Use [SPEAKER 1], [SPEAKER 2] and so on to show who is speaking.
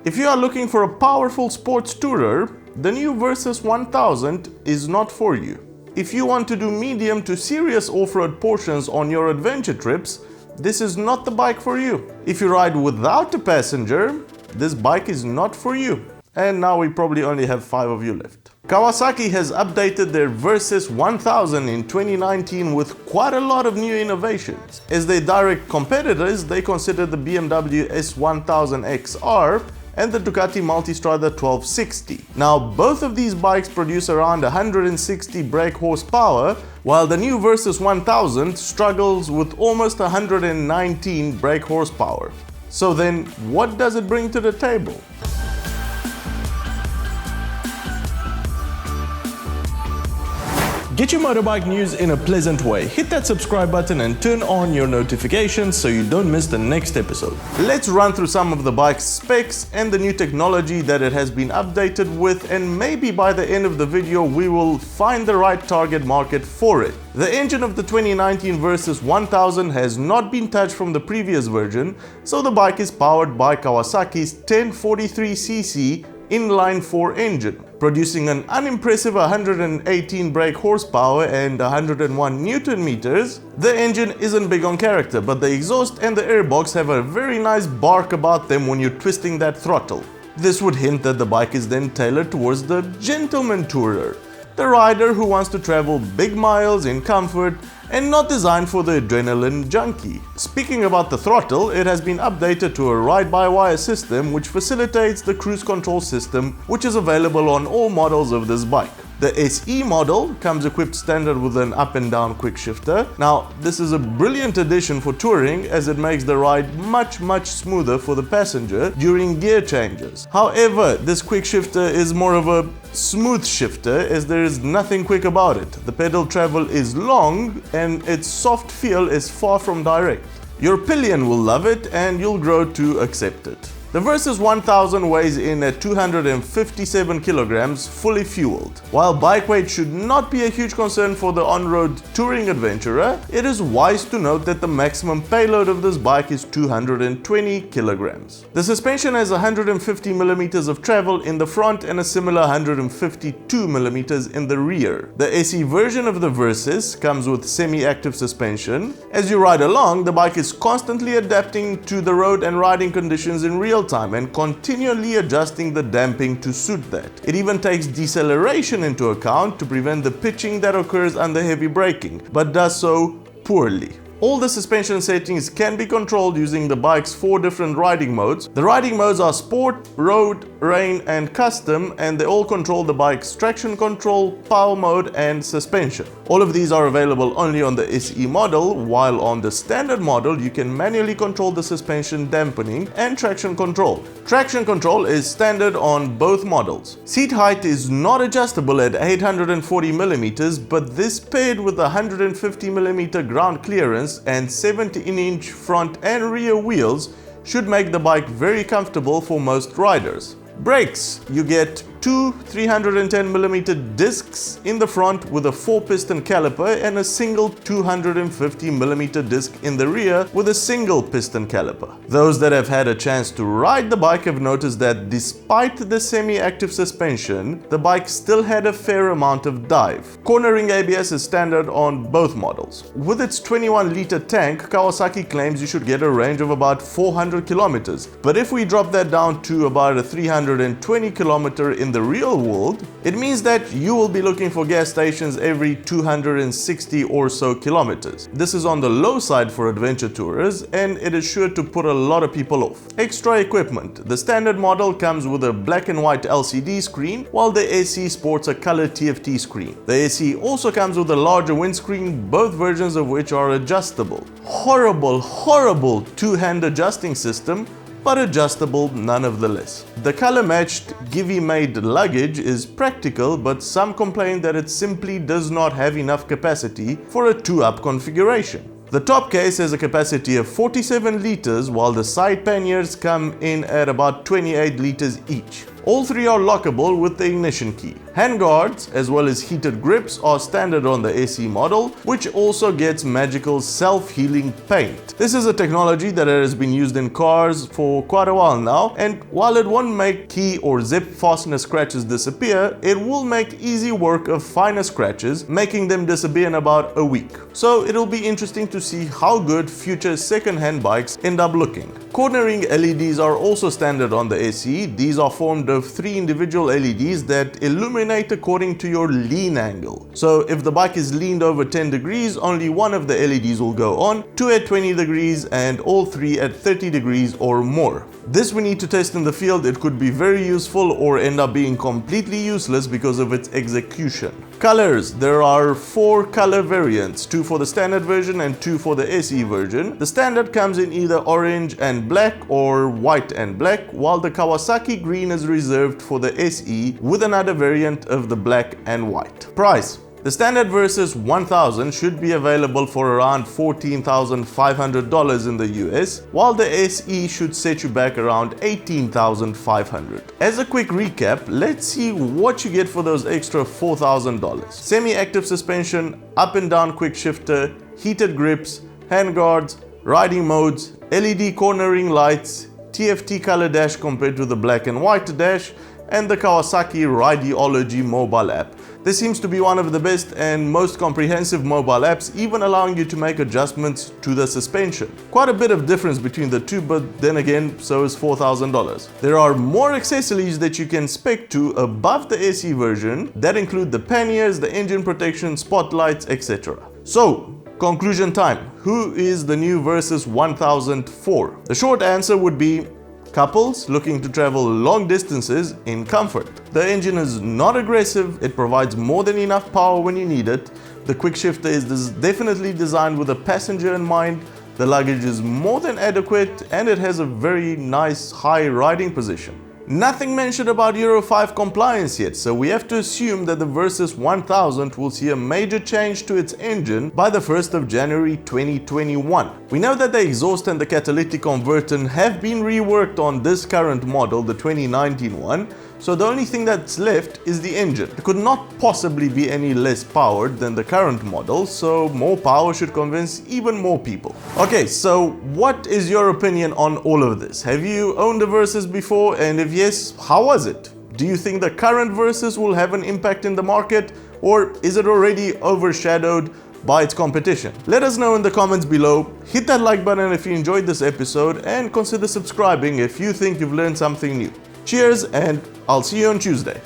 [SPEAKER 1] If you are looking for a powerful sports tourer, the new Versys 1000 is not for you. If you want to do medium to serious off-road portions on your adventure trips, this is not the bike for you. If you ride without a passenger, this bike is not for you. And now we probably only have 5 of you left. Kawasaki has updated their Versys 1000 in 2019 with quite a lot of new innovations. As their direct competitors, they consider the BMW S1000XR and the Ducati Multistrada 1260. Now, both of these bikes produce around 160 brake horsepower, while the new Versys 1000 struggles with almost 119 brake horsepower. So then, what does it bring to the table? Get your motorbike news in a pleasant way. Hit that subscribe button and turn on your notifications so you don't miss the next episode. Let's run through some of the bike's specs and the new technology that it has been updated with, and maybe by the end of the video we will find the right target market for it. The engine of the 2019 Versys 1000 has not been touched from the previous version, so the bike is powered by Kawasaki's 1043cc inline-4 engine, producing an unimpressive 118 brake horsepower and 101 Newton meters. The engine isn't big on character, but the exhaust and the airbox have a very nice bark about them when you're twisting that throttle. This would hint that the bike is then tailored towards the gentleman tourer, the rider who wants to travel big miles in comfort and not designed for the adrenaline junkie. Speaking about the throttle, it has been updated to a ride-by-wire system which facilitates the cruise control system, which is available on all models of this bike. The SE model comes equipped standard with an up and down quick shifter. Now, this is a brilliant addition for touring as it makes the ride much smoother for the passenger during gear changes. However, this quick shifter is more of a smooth shifter as there is nothing quick about it. The pedal travel is long and its soft feel is far from direct. Your pillion will love it and you'll grow to accept it. The Versys 1000 weighs in at 257 kilograms fully fueled. While bike weight should not be a huge concern for the on-road touring adventurer, it is wise to note that the maximum payload of this bike is 220 kilograms. The suspension has 150 millimeters of travel in the front and a similar 152 millimeters in the rear. The SE version of the Versys comes with semi-active suspension. As you ride along, the bike is constantly adapting to the road and riding conditions in real time and continually adjusting the damping to suit that. It even takes deceleration into account to prevent the pitching that occurs under heavy braking, but does so poorly. All the suspension settings can be controlled using the bike's 4 different riding modes. The riding modes are Sport, Road, Rain and Custom, and they all control the bike's traction control, power mode and suspension. All of these are available only on the SE model, while on the standard model you can manually control the suspension dampening and traction control. Traction control is standard on both models. Seat height is not adjustable at 840 millimeters, but this paired with 150 millimeter ground clearance and 17-inch front and rear wheels should make the bike very comfortable for most riders. Brakes: you get 2 310mm discs in the front with a 4-piston caliper and a single 250mm disc in the rear with a single piston caliper. Those that have had a chance to ride the bike have noticed that despite the semi-active suspension, the bike still had a fair amount of dive. Cornering ABS is standard on both models. With its 21-liter tank, Kawasaki claims you should get a range of about 400 kilometers, but if we drop that down to about a 320 kilometer in the real world, it means that you will be looking for gas stations every 260 or so kilometers. This is on the low side for adventure tourers and it is sure to put a lot of people off. Extra equipment: the standard model comes with a black and white LCD screen, while the SE sports a color TFT screen. The SE also comes with a larger windscreen, both versions of which are adjustable. Horrible two-hand adjusting system, but adjustable nonetheless. The color-matched Givi-made luggage is practical, but some complain that it simply does not have enough capacity for a 2-up configuration. The top case has a capacity of 47 liters, while the side panniers come in at about 28 liters each. All three are lockable with the ignition key. Handguards as well as heated grips are standard on the SE model, which also gets magical self-healing paint. This is a technology that has been used in cars for quite a while now, and while it won't make key or zip fastener scratches disappear, it will make easy work of finer scratches, making them disappear in about a week. So it'll be interesting to see how good future second-hand bikes end up looking. Cornering LEDs are also standard on the SE. These are formed of 3 individual LEDs that illuminate according to your lean angle. So if the bike is leaned over 10 degrees, only one of the LEDs will go on, 2 at 20 degrees and all 3 at 30 degrees or more. This we need to test in the field. It could be very useful or end up being completely useless because of its execution. Colors. There are 4 color variants, 2 for the standard version and 2 for the SE version. The standard comes in either orange and black or white and black, while the Kawasaki green is reserved for the SE with another variant of the black and white. Price. The standard Versys 1000 should be available for around $14,500 in the US, while the SE should set you back around $18,500. As a quick recap, let's see what you get for those extra $4,000. Semi-active suspension, up and down quick shifter, heated grips, handguards, riding modes, LED cornering lights, TFT color dash compared to the black and white dash, and the Kawasaki Rideology mobile app. This seems to be one of the best and most comprehensive mobile apps, even allowing you to make adjustments to the suspension. Quite a bit of difference between the two, but then again, so is $4,000. There are more accessories that you can spec to above the SE version that include the panniers, the engine protection, spotlights, etc. So, conclusion time. Who is the new Versys 1000 for? The short answer would be couples looking to travel long distances in comfort. The engine is not aggressive, it provides more than enough power when you need it. The quick shifter is definitely designed with a passenger in mind. The luggage is more than adequate and it has a very nice high riding position. Nothing mentioned about Euro 5 compliance yet, so we have to assume that the Versys 1000 will see a major change to its engine by the 1st of January 2021. We know that the exhaust and the catalytic converter have been reworked on this current model, the 2019 one, so the only thing that's left is the engine. It could not possibly be any less powered than the current model, so more power should convince even more people. Okay, so what is your opinion on all of this? Have you owned a Versys before, and if yes, how was it? Do you think the current Versys will have an impact in the market, or is it already overshadowed by its competition? Let us know in the comments below. Hit that like button if you enjoyed this episode, and consider subscribing if you think you've learned something new. Cheers, and I'll see you on Tuesday.